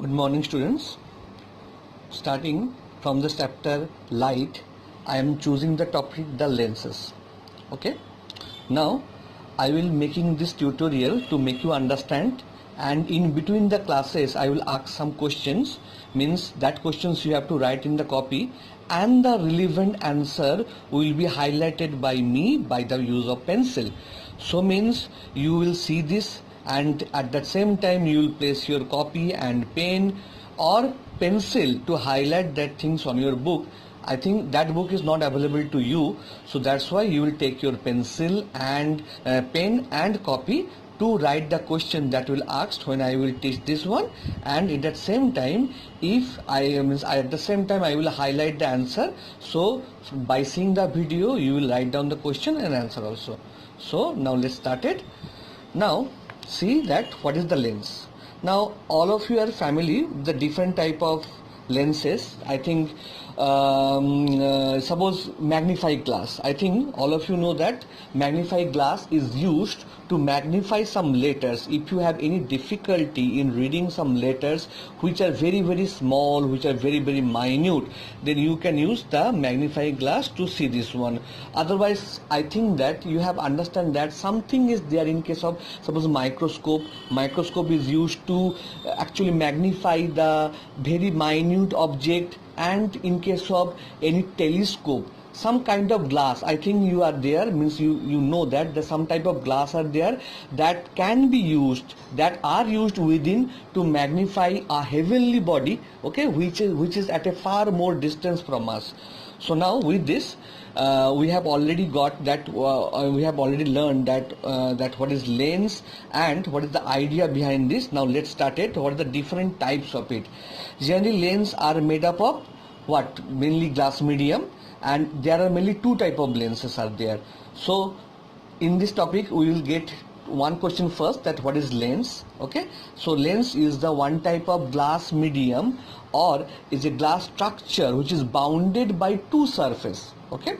Good morning, students. Starting from the chapter light, I am choosing the topic the lenses. Okay. Now I will making this tutorial to make you understand, and in between the classes I will ask some questions, means that questions you have to write in the copy, and the relevant answer will be highlighted by me by the use of pencil. So means you will see this, and at the same time you will place your copy and pen or pencil to highlight that things on your book. I think that book is not available to you, so that's why you will take your pencil and pen and copy to write the question that will asked when I will teach this one, and at the same time if at the same time I will highlight the answer. So by seeing the video you will write down the question and answer also. So now let's start it. Now see that what is the lens. Now all of you are familiar with the different type of lenses. I think suppose magnifying glass. I think all of you know that magnifying glass is used to magnify some letters. If you have any difficulty in reading some letters which are very small, which are very minute, then you can use the magnifying glass to see this one. Otherwise I think that you have understand that something is there in case of suppose microscope. Microscope is used to actually magnify the very minute object, and in case of any telescope some kind of glass, I think you are there, means you know that the some type of glass are there that can be used, that are used within to magnify a heavenly body, okay, which is at a far more distance from us. So now with this we have already got that we have already learned that that what is lens and what is the idea behind this. Now let's start it. What are the different types of it? Generally lens are made up of what? Mainly glass medium, and there are mainly two type of lenses are there. So in this topic we will get one question first, that what is lens. Okay, so lens is the one type of glass medium or is a glass structure which is bounded by two surface. Okay,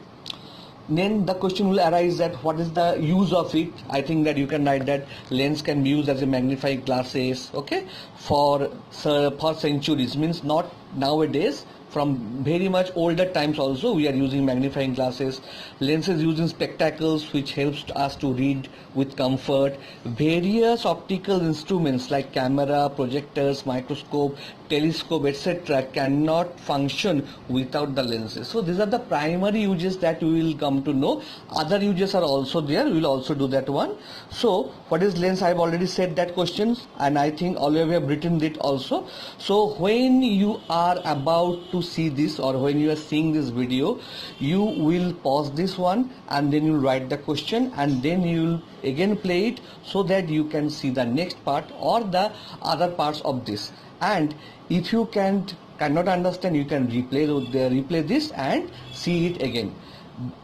then the question will arise that what is the use of it. I think that you can write that lens can be used as a magnifying glasses, okay, for centuries, means not nowadays, from very much older times also we are using magnifying glasses. Lenses used in spectacles which helps us to read with comfort. Various optical instruments like camera, projectors, microscope, telescope, etc. cannot function without the lenses. So these are the primary uses that we will come to know. Other uses are also there, we will also do that one. So what is lens? I have already said that questions, and I think all of you have written it also. So when you are about to see this, or when you are seeing this video, you will pause this one and then you write the question, and then you will again play it so that you can see the next part or the other parts of this. And if you cannot understand, you can replay this and see it again.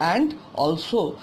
And also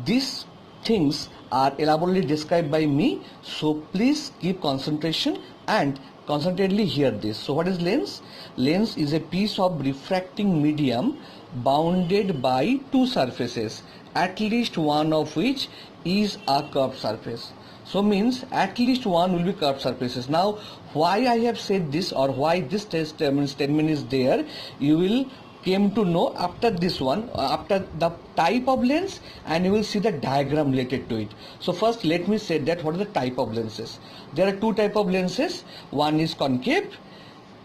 these things are elaborately described by me, so please keep concentration and concentratedly hear this. So what is lens? Lens is a piece of refracting medium bounded by two surfaces, at least one of which is a curved surface. So means at least one will be curved surfaces. Now why I have said this, or why this statement is there, you will came to know after this one, after the type of lens, and you will see the diagram related to it. So first let me say that what are the type of lenses. There are two type of lenses. One is concave,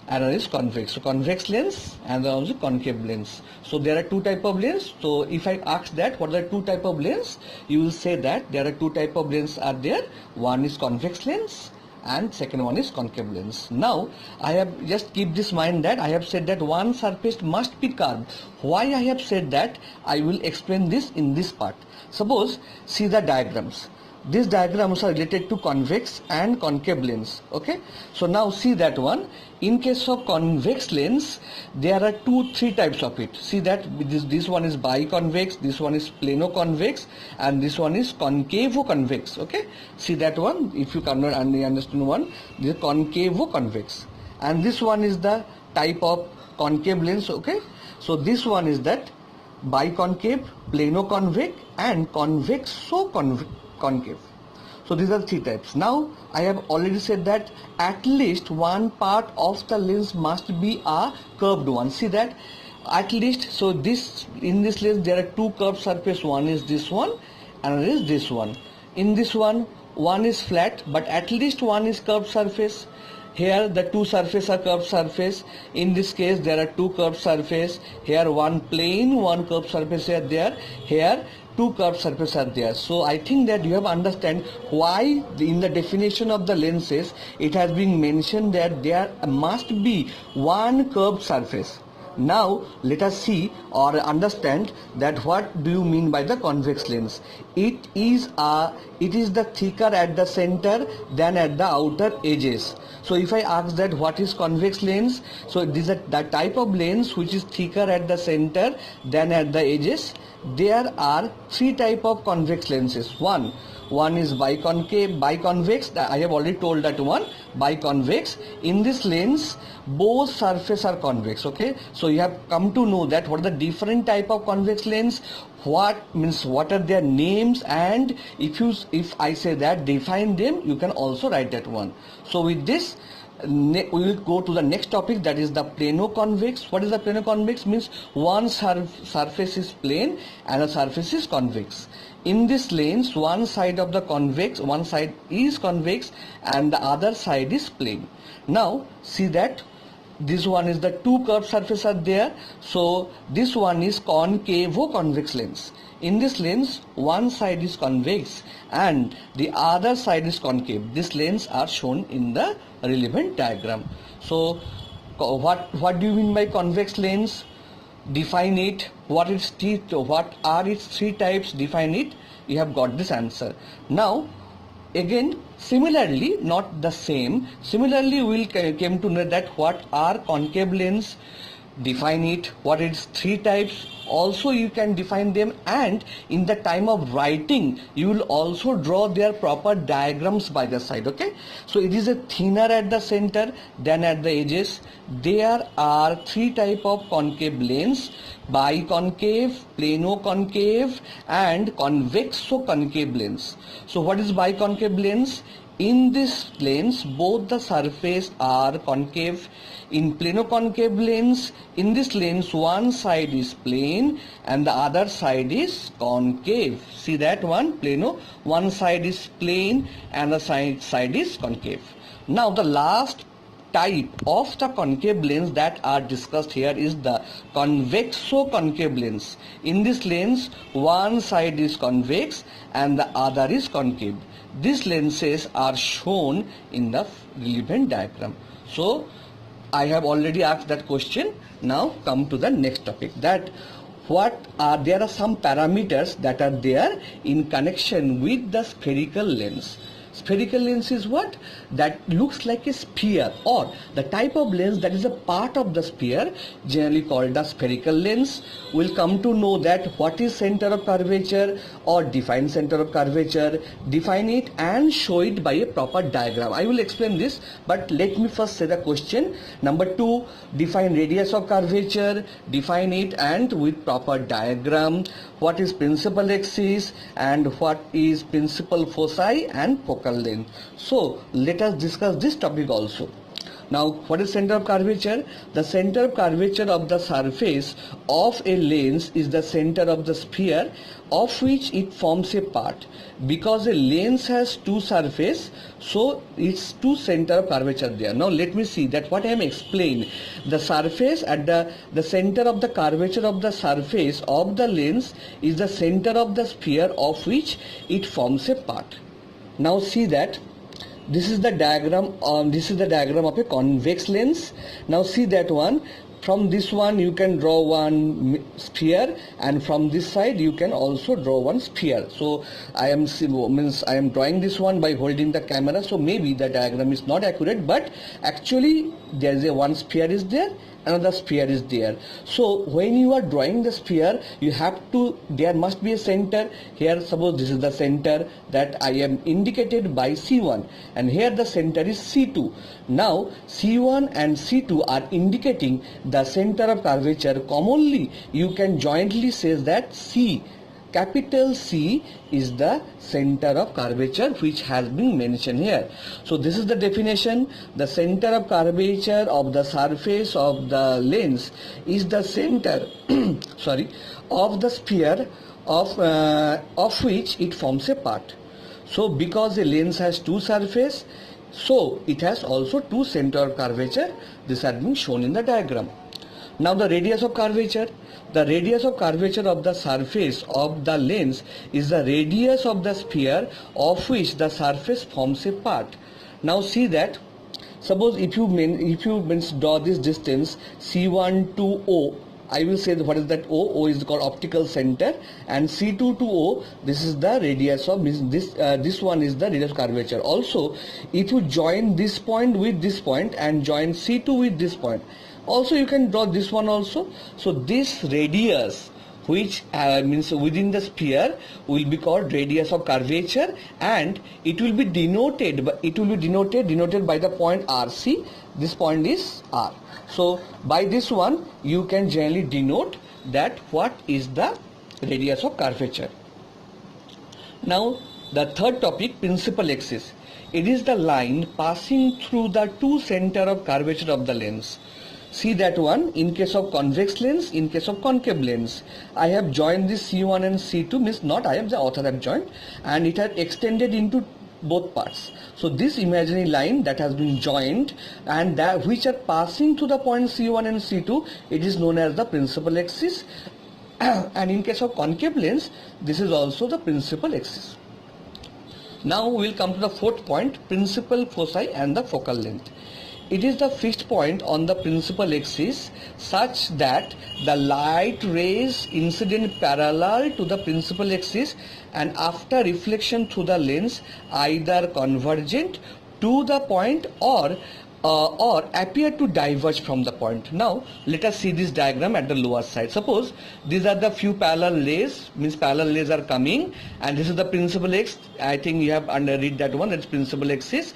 another is convex. So convex lens and also concave lens. So there are two type of lens. So if I ask that what are the two type of lens, you will say that there are two type of lens are there. One is convex lens and second one is concave lens. Now I have just keep this mind that I have said that one surface must be curved. Why I have said that, I will explain this in this part. Suppose see the diagrams. These diagrams are related to convex and concave lens. Okay, so now see that one. In case of convex lens, there are three types of it. See that this one is biconvex, this one is plano-convex, and this one is concavo-convex. Okay, see that one. If you cannot understand one, this is concavo-convex, and this one is the type of concave lens. Okay, so this one is that biconcave, plano-convex, and convexo-concave. So these are three types. Now I have already said that at least one part of the lens must be a curved one. See that at least, so this, in this lens there are two curved surface, one is this one, another is this one. In this one is flat, but at least one is curved surface. Here the two surfaces are curved surface. In this case there are two curved surface. Here one plane, one curved surface are there. Here two curved surfaces are there. So I think that you have understand why in the definition of the lenses it has been mentioned that there must be one curved surface. Now let us see or understand that what do you mean by the convex lens. It is the thicker at the center than at the outer edges. So if I ask that what is convex lens, so this is the type of lens which is thicker at the center than at the edges. There are three type of convex lenses. One is biconvex. I have already told that one, biconvex. In this lens both surfaces are convex. Okay, so you have come to know that what are the different type of convex lens, what are their names, and if I say that define them, you can also write that one. So with this we will go to the next topic, that is the plano-convex. What is the plano-convex? Means one surface is plane and a surface is convex. In this lens one side is convex and the other side is plane. Now see that this one is the two curved surfaces are there, so this one is concavo-convex lens. In this lens one side is convex and the other side is concave. These lenses are shown in the relevant diagram. So what do you mean by convex lens? Define it. What are its three types? Define it. You have got this answer. Now again, similarly, not the same, similarly we will came to know that what are concave lens. Define it. What is three types? Also you can define them, and in the time of writing you will also draw their proper diagrams by the side. Okay, so it is a thinner at the center than at the edges. There are three type of concave lens: biconcave, plano-concave and convexo-concave lens. So what is biconcave lens? In this lens both the surface are concave. In plano-concave lens, in this lens one side is plane and the other side is concave. See that one, plano, one side is plane and the side is concave. Now the last type of the concave lens that are discussed here is the convexo-concave lens. In this lens one side is convex and the other is concave. These lenses are shown in the relevant diagram. So I have already asked that question. Now come to the next topic, that there are some parameters that are there in connection with the spherical lens. Spherical lens is what? That looks like a sphere, or the type of lens that is a part of the sphere, generally called the spherical lens. We'll come to know that what is center of curvature or define center of curvature, define it and show it by a proper diagram. I will explain this, but let me first say the question. Number 2, define radius of curvature, define it and with proper diagram. What is principal axis and what is principal foci and focal length. So let us discuss this topic also. Now what is center of curvature? The center of curvature of the surface of a lens is the center of the sphere of which it forms a part. Because a lens has two surfaces, so its two center of curvature there. Now let me see that what I am explaining. The surface at the center of the curvature of the surface of the lens is the center of the sphere of which it forms a part. Now see that this is the diagram of a convex lens. Now see that one. From this one you can draw one sphere, and from this side you can also draw one sphere. So I am drawing this one by holding the camera, so maybe the diagram is not accurate, but actually there is one sphere is there, another sphere is there. So when you are drawing the sphere, you have to, there must be a center. Here suppose this is the center that I am indicated by C1, and here the center is C2. Now C1 and C2 are indicating the center of curvature. Commonly you can jointly say that C, capital C is the center of curvature which has been mentioned here. So this is the definition. The center of curvature of the surface of the lens is the center sorry, of the sphere of which it forms a part. So because the lens has two surfaces, so it has also two center of curvature. This has been shown in the diagram. Now the radius of curvature. The radius of curvature of the surface of the lens is the radius of the sphere of which the surface forms a part. Now see that, suppose if you draw this distance C1 to O, I will say what is that O. O is called optical center, and C2 to O, this is the radius of this one is the radius of curvature. Also, if you join this point with this point and join C2 with this point, also you can draw this one also. So this radius, which means within the sphere, will be called radius of curvature, and it will be denoted by the point RC. This point is R. So by this one you can generally denote that what is the radius of curvature. Now the third topic, principal axis. It is the line passing through the two center of curvature of the lens. See that one, in case of convex lens, in case of concave lens, I have joined this C1 and C2, means not I am, the author have joined, and it has extended into both parts. So this imaginary line that has been joined and that which are passing to the point C1 and C2, it is known as the principal axis. And in case of concave lens, this is also the principal axis. Now we will come to the fourth point, principal foci and the focal length. It is the fixed point on the principal axis such that the light rays incident parallel to the principal axis and after reflection through the lens either convergent to the point or appear to diverge from the point. Now let us see this diagram at the lower side. Suppose these are the few parallel rays, means parallel rays are coming, and this is the principal axis. I think you have read that one, that's principal axis.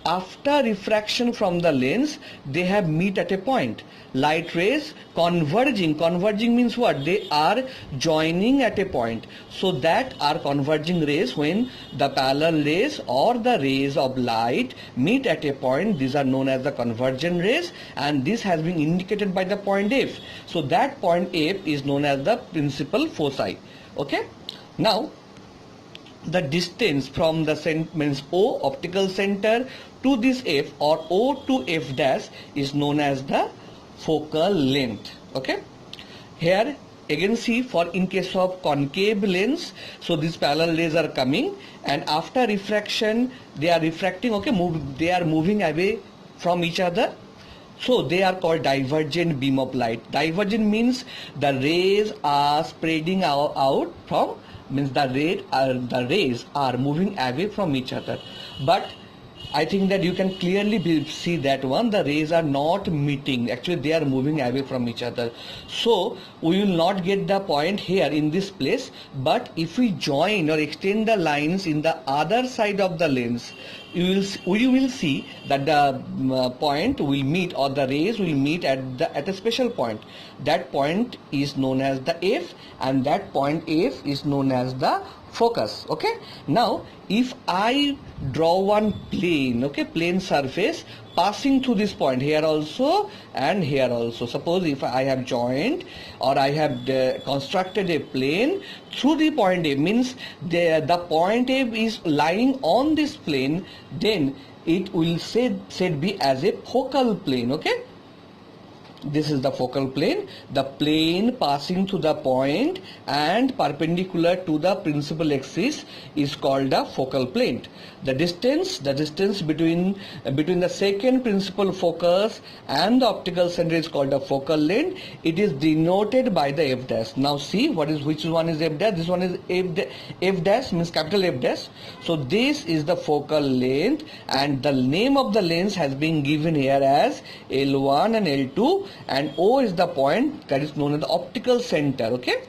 After refraction from the lens, they have meet at a point. Light rays converging means what? They are joining at a point. So that are converging rays, when the parallel rays or the rays of light meet at a point, these are known as the convergent rays, and this has been indicated by the point F. So that point F is known as the principal foci. Okay. Now the distance from the means O optical center to this F, or O to F dash, is known as the focal length. Okay. Here again see, for in case of concave lens, so these parallel rays are coming and after refraction they are refracting, okay, they are moving away from each other. So they are called divergent beam of light. Divergent means the rays are spreading out from, means the rays are moving away from each other. But I think that you can clearly see that one, the rays are not meeting, actually they are moving away from each other. So we will not get the point here in this place, but if we join or extend the lines in the other side of the lens, you will see that the point will meet, or the rays will meet at a special point. That point is known as the F, and that point F is known as the focus. Okay. Now if I draw one plane, okay, plane surface passing through this point here also and here also. Suppose if I have joined or I have constructed a plane through the point A, means the point A is lying on this plane, then it will said be as a focal plane. Okay. This is the focal plane, the plane passing through the point and perpendicular to the principal axis is called the focal plane. The distance between the second principal focus and the optical center is called the focal length. It is denoted by the F dash. Now see which one is F dash. This one is F dash, means capital F dash. So this is the focal length, and the name of the lens has been given here as L1 and L2, and O is the point that is known as the optical center. Okay.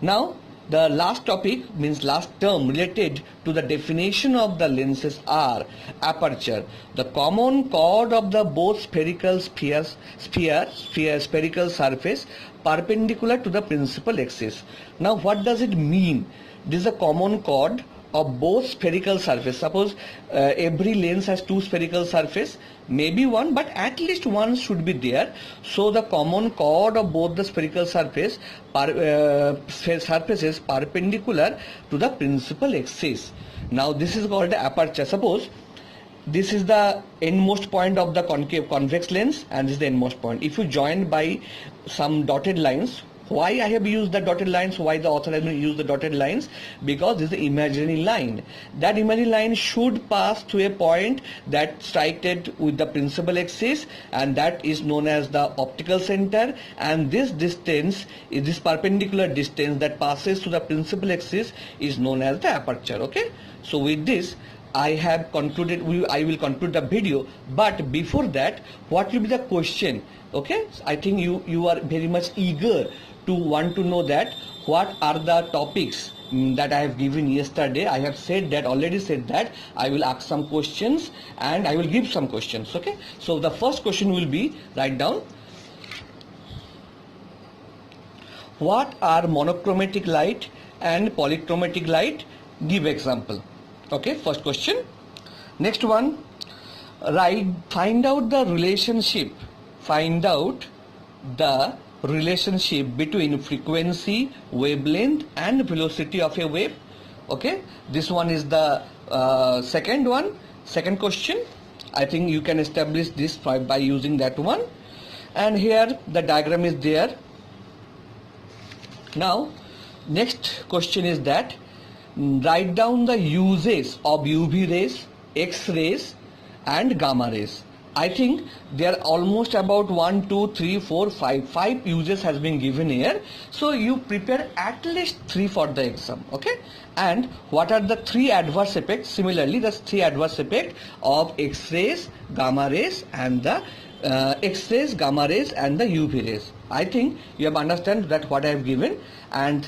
Now the last topic means last term related to the definition of the lenses are aperture, the common chord of the both spherical spherical surface perpendicular to the principal axis. Now what does it mean? This is a common chord of both spherical surface. Suppose every lens has two spherical surface, maybe one, but at least one should be there. So the common chord of both the spherical surfaces perpendicular to the principal axis. Now this is called the aperture. Suppose this is the endmost point of the convex lens and this is the endmost point. If you join by some dotted lines, why I have used the dotted lines, why the author has used the dotted lines? Because this is the imaginary line. That imaginary line should pass to a point that strikes it with the principal axis, and that is known as the optical center, and this distance, this perpendicular distance that passes to the principal axis is known as the aperture. Okay, so with this I have concluded, I will conclude the video, but before that, what will be the question? Okay, I think you are very much eager to want to know that what are the topics that I have given yesterday. I have said that, already said that I will ask some questions and I will give some questions. Okay, so the first question will be, write down, what are monochromatic light and polychromatic light? Give example. Okay, first question. Next one, find out the relationship between frequency, wavelength and velocity of a wave. Okay, this one is the second question. I think you can establish this by using that one, and here the diagram is there. Now next question is that, write down the uses of UV rays, X-rays and gamma rays. I think there are almost about 1, 2, 3, 4, 5 uses has been given here. So you prepare at least 3 for the exam. Okay, and what are the 3 adverse effects? Similarly, the 3 adverse effects of X-rays, gamma rays and the X-rays, gamma rays and the UV rays. I think you have understand that what I have given, and